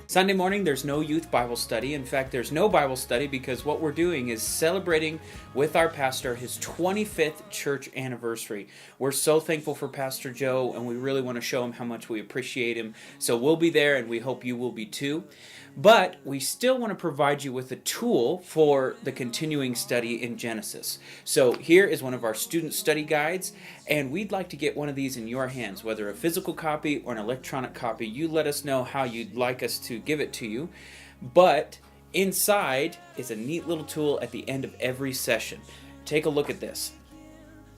Sunday morning, there's no youth Bible study. In fact, there's no Bible study because what we're doing is celebrating with our pastor his 25th church anniversary. We're so thankful for Pastor Joe, and we really want to show him how much we appreciate him. So we'll be there, and we hope you will be too. But we still want to provide you with a tool for the continuing study in Genesis. So here is one of our student study guides, and we'd like to get one of these in your hands, whether a physical copy or an electronic copy. You let us know how you'd like us to give it to you. But inside is a neat little tool at the end of every session. Take a look at this.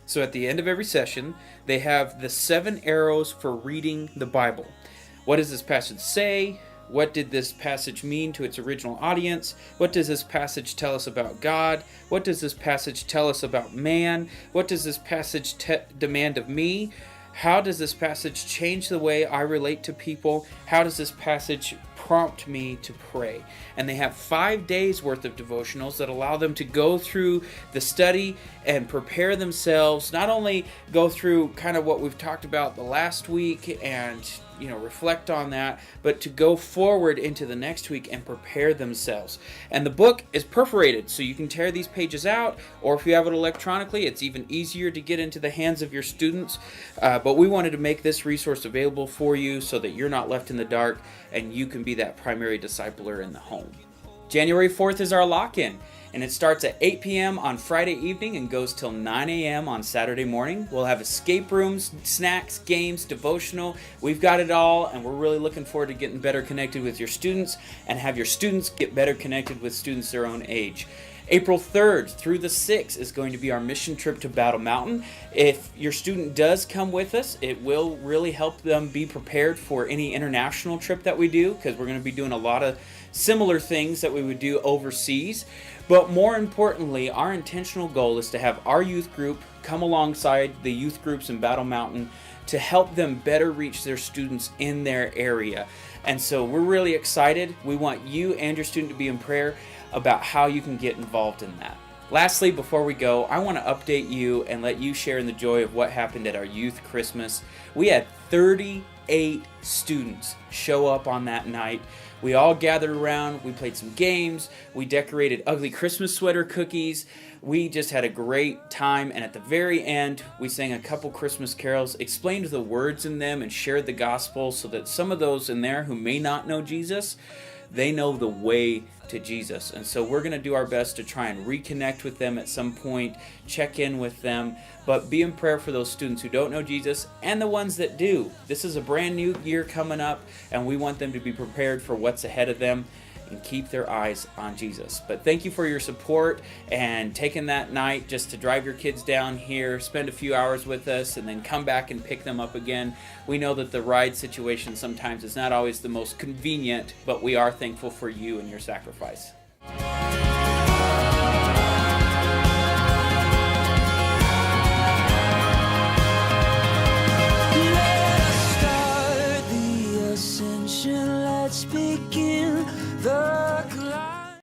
So at the end of every session, they have the 7 arrows for reading the Bible. What does this passage say? What did this passage mean to its original audience? What does this passage tell us about God? What does this passage tell us about man? What does this passage demand of me? How does this passage change the way I relate to people? How does this passage prompt me to pray? And they have 5 days worth of devotionals that allow them to go through the study and prepare themselves, not only go through kind of what we've talked about the last week and reflect on that, but to go forward into the next week and prepare themselves. And the book is perforated, so you can tear these pages out, or if you have it electronically, it's even easier to get into the hands of your students. But we wanted to make this resource available for you so that you're not left in the dark and you can be that primary discipler in the home. January 4th is our lock-in, and it starts at 8 p.m. on Friday evening and goes till 9 a.m. on Saturday morning. We'll have escape rooms, snacks, games, devotional. We've got it all, and we're really looking forward to getting better connected with your students and have your students get better connected with students their own age. April 3rd through the 6th is going to be our mission trip to Battle Mountain. If your student does come with us, it will really help them be prepared for any international trip that we do, because we're going to be doing a lot of similar things that we would do overseas. But more importantly, our intentional goal is to have our youth group come alongside the youth groups in Battle Mountain to help them better reach their students in their area. And so we're really excited. We want you and your student to be in prayer about how you can get involved in that. Lastly, before we go, I want to update you and let you share in the joy of what happened at our youth Christmas. We had 38 students show up on that night. We all gathered around, we played some games, we decorated ugly Christmas sweater cookies. We just had a great time, and at the very end, we sang a couple Christmas carols, explained the words in them, and shared the gospel so that some of those in there who may not know Jesus, they know the way to Jesus. And so we're going to do our best to try and reconnect with them at some point, check in with them, but be in prayer for those students who don't know Jesus and the ones that do. This is a brand new year coming up, and we want them to be prepared for what's ahead of them and keep their eyes on Jesus. But thank you for your support and taking that night just to drive your kids down here, spend a few hours with us, and then come back and pick them up again. We know that the ride situation sometimes is not always the most convenient, but we are thankful for you and your sacrifice.